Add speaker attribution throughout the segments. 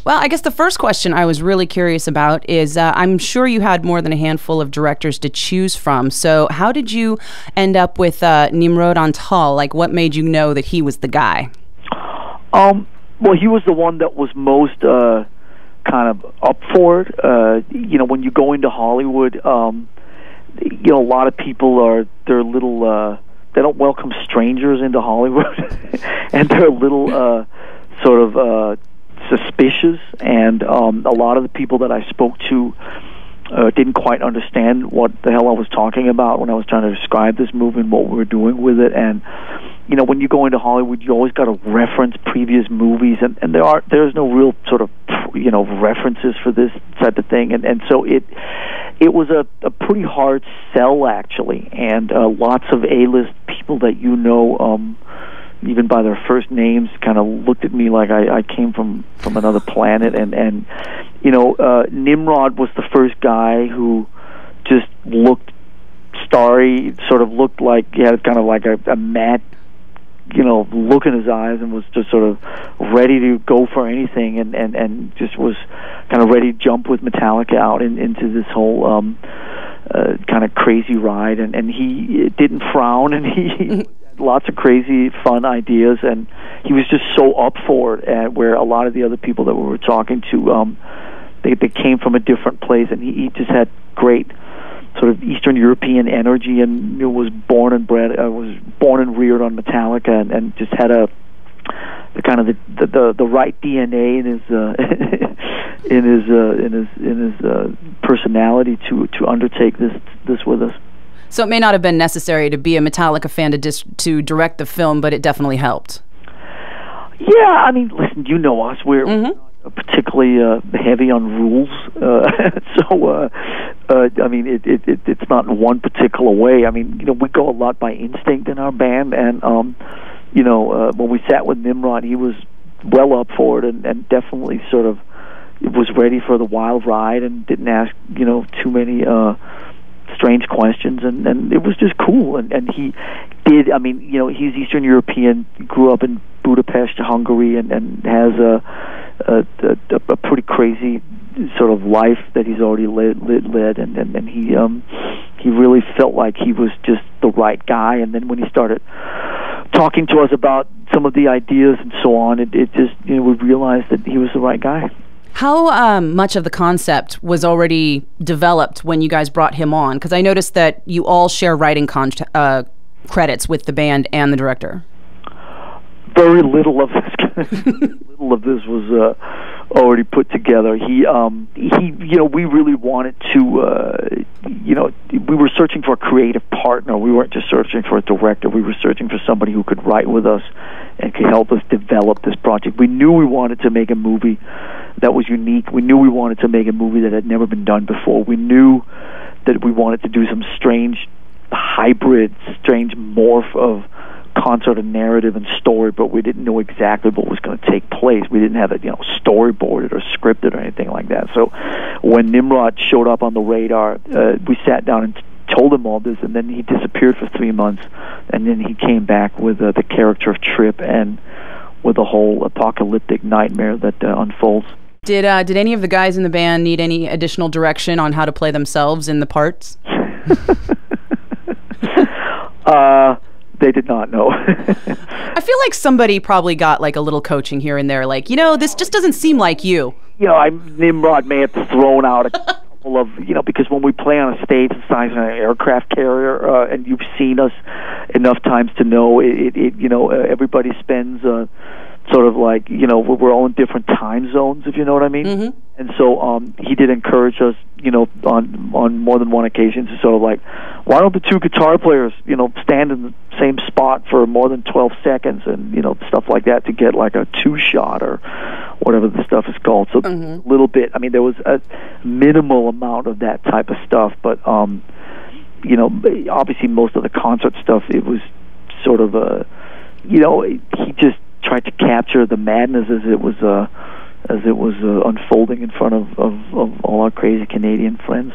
Speaker 1: Well, I guess the first question I was really curious about is I'm sure you had more than a handful of directors to choose from. So how did you end up with Nimrod Antal? Like, what made you know that he was the guy?
Speaker 2: Well, he was the one that was most kind of up for it. When you go into Hollywood, a lot of people they're a little they don't welcome strangers into Hollywood, and they're a little sort of suspicious, and a lot of the people that I spoke to didn't quite understand what the hell I was talking about when I was trying to describe this movie and what we were doing with it. And when you go into Hollywood, you always got to reference previous movies, and there's no real sort of references for this type of thing, and so it was a pretty hard sell, actually, and lots of A-list people that even by their first names, kind of looked at me like I came from another planet. And Nimrod was the first guy who just looked starry, sort of looked like he had kind of like a mad, look in his eyes, and was just sort of ready to go for anything, and just was kind of ready to jump with Metallica out into this whole kind of crazy ride. And he didn't frown, and he lots of crazy, fun ideas, and he was just so up for it. Where a lot of the other people that we were talking to, they came from a different place, and he just had great sort of Eastern European energy, and was born and reared on Metallica, and just had the right DNA in his personality to undertake this with us.
Speaker 1: So it may not have been necessary to be a Metallica fan to direct the film, but it definitely helped.
Speaker 2: Yeah, I mean, listen, you know us. We're not particularly heavy on rules. So, I mean, it's not in one particular way. I mean, we go a lot by instinct in our band, and, when we sat with Nimrod, he was well up for it, and definitely sort of was ready for the wild ride, and didn't ask, too many strange questions, and it was just cool. And he did, I mean, he's Eastern European, grew up in Budapest, Hungary, and has a pretty crazy sort of life that he's already led, and he really felt like he was just the right guy. And then when he started talking to us about some of the ideas and so on, it just, we realized that he was the right guy.
Speaker 1: How much of the concept was already developed when you guys brought him on? Because I noticed that you all share writing credits with the band and the director.
Speaker 2: Very little of this was already put together. He we really wanted to, we were searching for a creative partner. We weren't just searching for a director. We were searching for somebody who could write with us and could help us develop this project. We knew we wanted to make a movie that was unique. We knew we wanted to make a movie that had never been done before. We knew that we wanted to do some strange hybrid, strange morph of concert and narrative and story, but we didn't know exactly what was going to take place. We didn't have it, storyboarded or scripted or anything like that. So when Nimrod showed up on the radar, we sat down and told him all this, and then he disappeared for 3 months, and then he came back with the character of Trip and with a whole apocalyptic nightmare that unfolds.
Speaker 1: Did any of the guys in the band need any additional direction on how to play themselves in the parts?
Speaker 2: They did not know.
Speaker 1: I feel like somebody probably got like a little coaching here and there, like, this just doesn't seem like you.
Speaker 2: Nimrod may have thrown out a couple of, because when we play on a stage the size of an aircraft carrier, and you've seen us enough times to know everybody spends sort of like, we're all in different time zones, if you know what I mean. Mm-hmm. And so he did encourage us, on more than one occasion to sort of like, why don't the two guitar players, stand in the same spot for more than 12 seconds and, stuff like that to get like a two-shot or whatever the stuff is called. So a little bit, I mean, there was a minimal amount of that type of stuff, but, obviously most of the concert stuff, it was sort of he just tried to capture the madness as it was unfolding in front of all our crazy Canadian friends.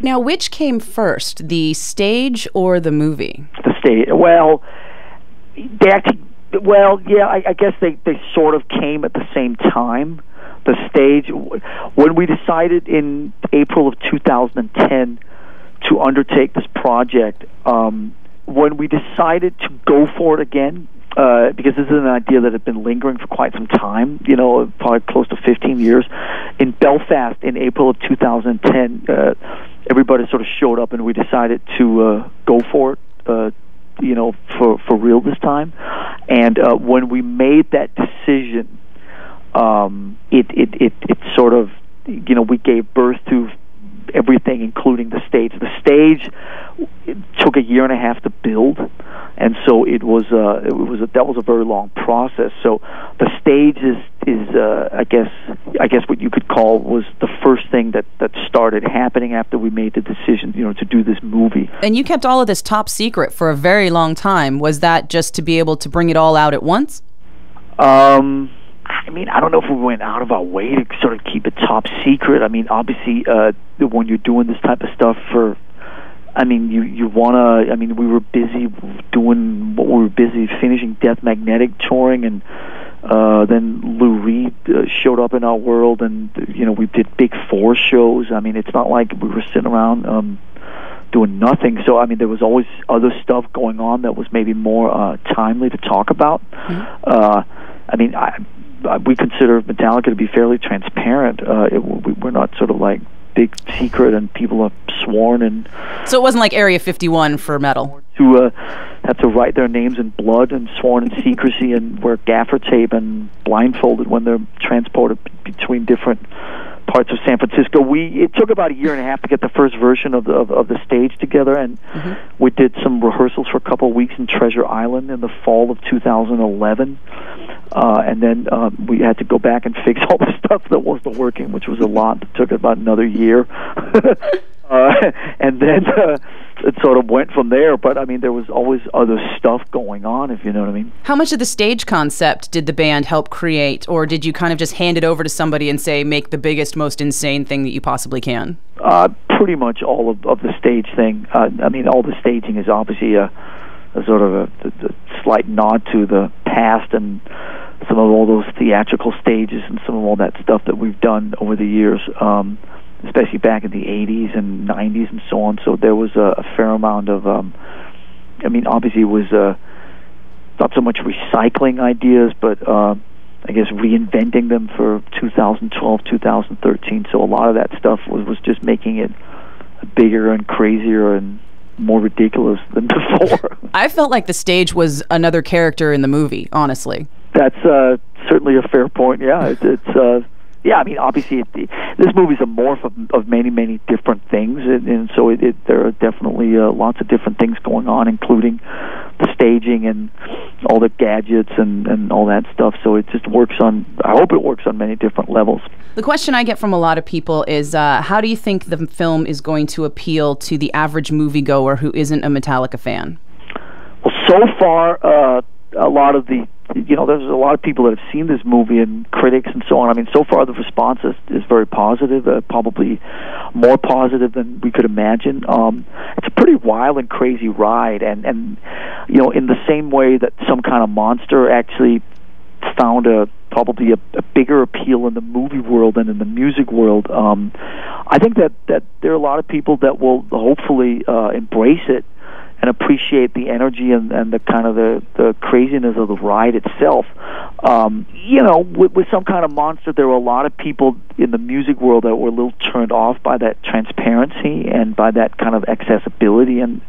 Speaker 1: Now, which came first, the stage or the movie?
Speaker 2: The stage. Well, they actually. Well, yeah, I guess they sort of came at the same time, the stage. When we decided in April of 2010 to undertake this project, when we decided to go for it again, because this is an idea that had been lingering for quite some time, probably close to 15 years. In Belfast in April of 2010, everybody sort of showed up and we decided to go for it, for real this time. And when we made that decision, it sort of, we gave birth to everything, including the stage. The stage took a year and a half to build, and so that was a very long process. So the stage is I guess what you could call was the first thing that started happening after we made the decision, to do this movie.
Speaker 1: And you kept all of this top secret for a very long time. Was that just to be able to bring it all out at once?
Speaker 2: I don't know if we went out of our way to sort of keep it top secret. Obviously, when you're doing this type of stuff you want to, we were busy doing what we were busy finishing Death Magnetic touring, and then Lou Reed showed up in our world, and, we did Big Four shows. It's not like we were sitting around doing nothing. So, there was always other stuff going on that was maybe more timely to talk about. We consider Metallica to be fairly transparent. We're not sort of like big secret and people are sworn. And
Speaker 1: so it wasn't like Area 51 for metal.
Speaker 2: To have to write their names in blood and sworn in secrecy and wear gaffer tape and blindfolded when they're transported between different parts of San Francisco. It took about a year and a half to get the first version of the stage together, and we did some rehearsals for a couple of weeks in Treasure Island in the fall of 2011, and then we had to go back and fix all the stuff that wasn't working, which was a lot. It took about another year. And then it sort of went from there, but there was always other stuff going on, if you know what I mean.
Speaker 1: How much of the stage concept did the band help create, or did you kind of just hand it over to somebody and say, make the biggest, most insane thing that you possibly can?
Speaker 2: Pretty much all of the stage thing. All the staging is obviously a sort of a slight nod to the past and some of all those theatrical stages and some of all that stuff that we've done over the years. Especially back in the 80s and 90s and so on. So there was a fair amount of, obviously it was not so much recycling ideas, but I guess reinventing them for 2012, 2013. So a lot of that stuff was just making it bigger and crazier and more ridiculous than before.
Speaker 1: I felt like the stage was another character in the movie, honestly.
Speaker 2: That's certainly a fair point, yeah. Obviously, this movie's a morph of many, many different things, and so there are definitely lots of different things going on, including the staging and all the gadgets and all that stuff. So it just works on, I hope it works on many different levels.
Speaker 1: The question I get from a lot of people is, how do you think the film is going to appeal to the average moviegoer who isn't a Metallica fan?
Speaker 2: Well, so far, a lot of the there's a lot of people that have seen this movie and critics and so on. So far the response is very positive, probably more positive than we could imagine. It's a pretty wild and crazy ride, and in the same way that Some Kind of Monster actually found probably a bigger appeal in the movie world than in the music world. I think that there are a lot of people that will hopefully embrace it and appreciate the energy and the kind of the craziness of the ride itself. With Some Kind of Monster, there were a lot of people in the music world that were a little turned off by that transparency and by that kind of accessibility, and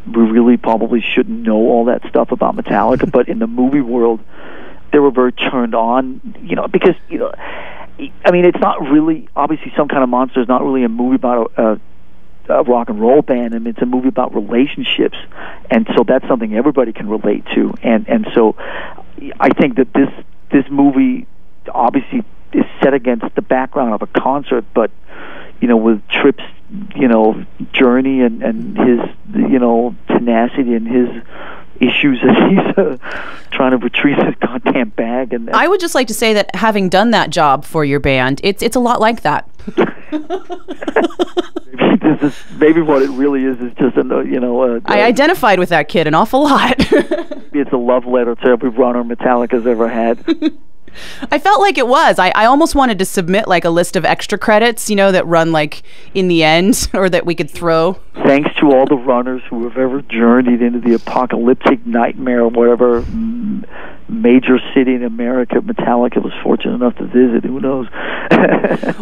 Speaker 2: we really probably shouldn't know all that stuff about Metallica, but in the movie world, they were very turned on, because, it's not really, obviously Some Kind of Monster is not really a movie about a rock and roll band, and it's a movie about relationships, and so that's something everybody can relate to, and so I think that this movie obviously is set against the background of a concert, but with Tripp's journey and his tenacity and his issues as he's trying to retrieve his goddamn bag. And
Speaker 1: I would just like to say that having done that job for your band, it's a lot like that.
Speaker 2: Maybe what it really is just
Speaker 1: I identified with that kid an awful lot.
Speaker 2: Maybe it's a love letter to every runner Metallica's ever had.
Speaker 1: I felt like it was. I almost wanted to submit like a list of extra credits, you know, that run like in the end or that we could throw.
Speaker 2: Thanks to all the runners who have ever journeyed into the apocalyptic nightmare or whatever major city in America Metallica was fortunate enough to visit. Who knows?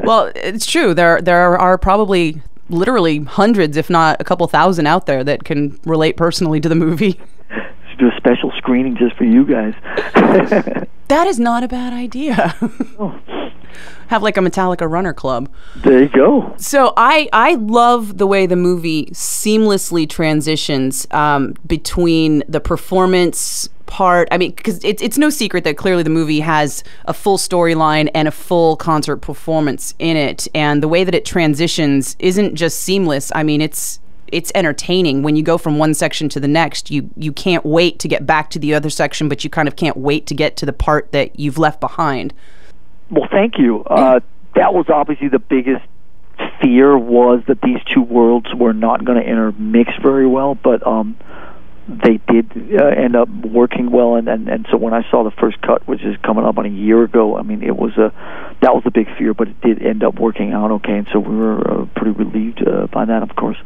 Speaker 1: Well, it's true. There are probably literally hundreds, if not a couple thousand out there that can relate personally to the movie.
Speaker 2: Should do a special screening just for you guys.
Speaker 1: That is not a bad idea.
Speaker 2: Oh.
Speaker 1: Have like a Metallica runner club.
Speaker 2: There you go.
Speaker 1: So I love the way the movie seamlessly transitions between the performance part. I mean, because it's no secret that clearly the movie has a full storyline and a full concert performance in it. And the way that it transitions isn't just seamless. I mean, it's entertaining. When you go from one section to the next, you can't wait to get back to the other section, but you kind of can't wait to get to the part that you've left behind. Well,
Speaker 2: thank you. That was obviously the biggest fear, was that these two worlds were not going to intermix very well, but they did end up working well, and so when I saw the first cut, which is coming up on a year ago, I mean, that was a big fear, but it did end up working out okay, and so we were pretty relieved by that, of course.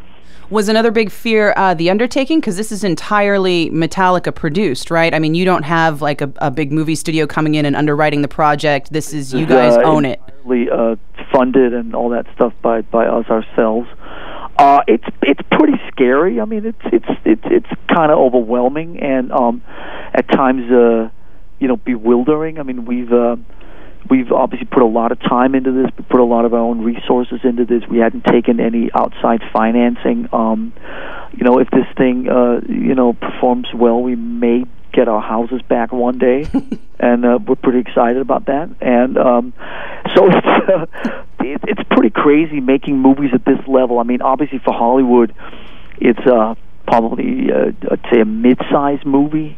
Speaker 1: Was another big fear the undertaking? Because this is entirely Metallica produced, right? I mean, you don't have like a big movie studio coming in and underwriting the project. This is, you guys own it.
Speaker 2: Entirely funded and all that stuff by us ourselves. It's pretty scary. I mean, it's kind of overwhelming and at times bewildering. I mean, we've obviously put a lot of time into this. We put a lot of our own resources into this. We hadn't taken any outside financing. If this thing performs well, we may get our houses back one day, and we're pretty excited about that. And so it's pretty crazy making movies at this level. I mean, obviously for Hollywood, it's probably I'd say a mid-sized movie.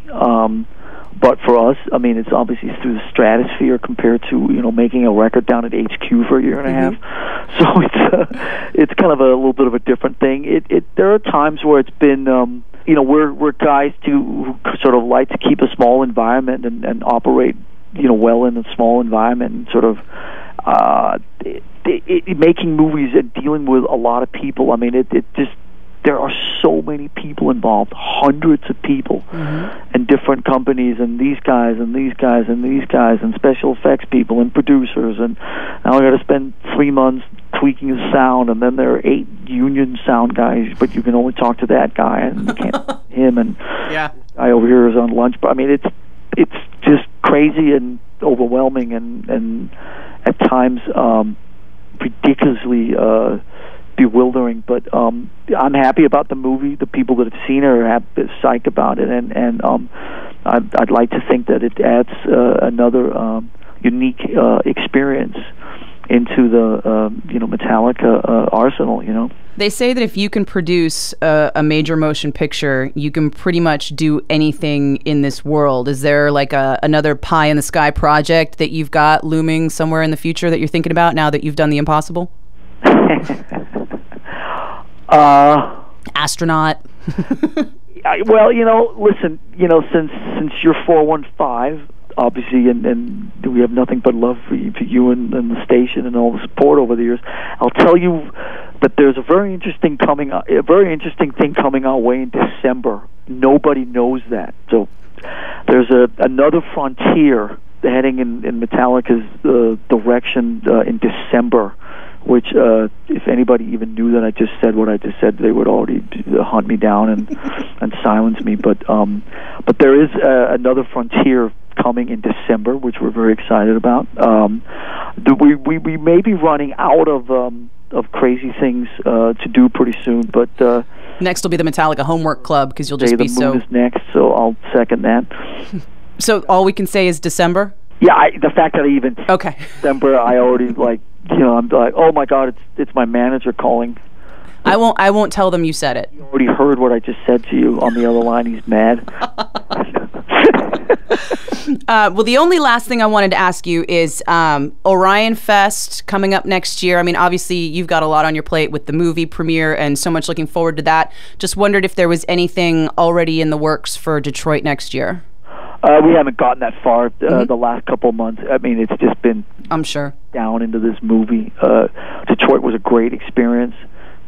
Speaker 2: But for us, I mean, it's obviously through the stratosphere compared to making a record down at HQ for a year and a half. So it's kind of a little bit of a different thing. There are times where it's been we're guys who sort of like to keep a small environment and operate well in a small environment and sort of making movies and dealing with a lot of people. I mean, it just. There are so many people involved, hundreds of people, and different companies, and these guys, and these guys, and these guys, and special effects people, and producers, and now I got to spend 3 months tweaking the sound, and then there are 8 union sound guys, but you can only talk to that guy, and you can't talk to him, and
Speaker 1: yeah.
Speaker 2: Guy over here is on lunch. But I mean, it's just crazy and overwhelming, and at times ridiculously bewildering, but I'm happy about the movie. The people that have seen it are psyched about it, and I'd like to think that it adds another unique experience into the Metallica arsenal.
Speaker 1: They say that if you can produce a major motion picture, you can pretty much do anything in this world. Is there like another pie in the sky project that you've got looming somewhere in the future that you're thinking about now that you've done the impossible? Astronaut.
Speaker 2: Well, listen, since you're 415, obviously, and we have nothing but love for you and the station and all the support over the years. I'll tell you that there's a very interesting thing coming our way in December. Nobody knows that. So there's another frontier heading in Metallica's direction in December, which if anybody even knew that I just said what I just said, they would already hunt me down and silence me. But there is another frontier coming in December, which we're very excited about. We may be running out of crazy things to do pretty soon, but
Speaker 1: next will be the Metallica Homework Club, because you'll just be so.
Speaker 2: The moon is next, so I'll second that.
Speaker 1: So all we can say is December?
Speaker 2: Yeah, the fact that I even
Speaker 1: okay.
Speaker 2: December, I already I'm like, oh my God, it's my manager calling.
Speaker 1: I won't tell them you said it.
Speaker 2: You already heard what I just said to you on the other line. He's mad.
Speaker 1: Well, the only last thing I wanted to ask you is Orion Fest coming up next year. I mean, obviously, you've got a lot on your plate with the movie premiere and so much looking forward to that. Just wondered if there was anything already in the works for Detroit next year.
Speaker 2: We haven't gotten that far the last couple of months. I mean, it's just been,
Speaker 1: I'm sure,
Speaker 2: down into this movie. Detroit was a great experience.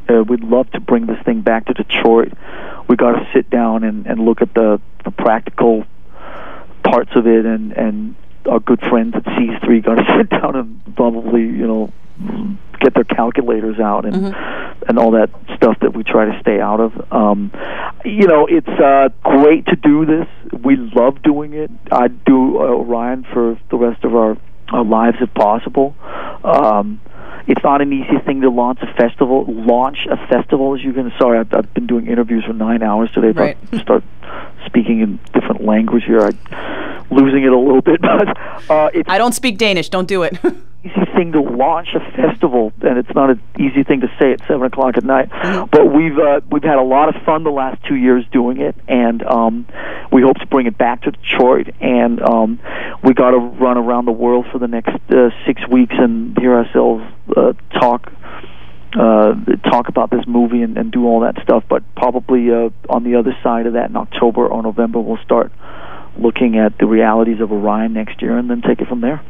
Speaker 2: We'd love to bring this thing back to Detroit. We got to sit down and look at the practical parts of it, and our good friends at C3 got to sit down and probably, get their calculators out and all that stuff that we try to stay out of. It's great to do this. We love doing it. I'd do Orion for the rest of our lives if possible. It's not an easy thing to launch a festival. As you can. Sorry, I've been doing interviews for 9 hours today. If
Speaker 1: right.
Speaker 2: I start speaking in different language here, I'm losing it a little bit. But
Speaker 1: I don't speak Danish. Don't do it.
Speaker 2: Easy thing to launch a festival, and it's not an easy thing to say at 7 o'clock at night. But we've had a lot of fun the last 2 years doing it, and we hope to bring it back to Detroit. And we got to run around the world for the next 6 weeks and hear ourselves talk about this movie and do all that stuff. But probably on the other side of that, in October or November, we'll start looking at the realities of Orion next year and then take it from there.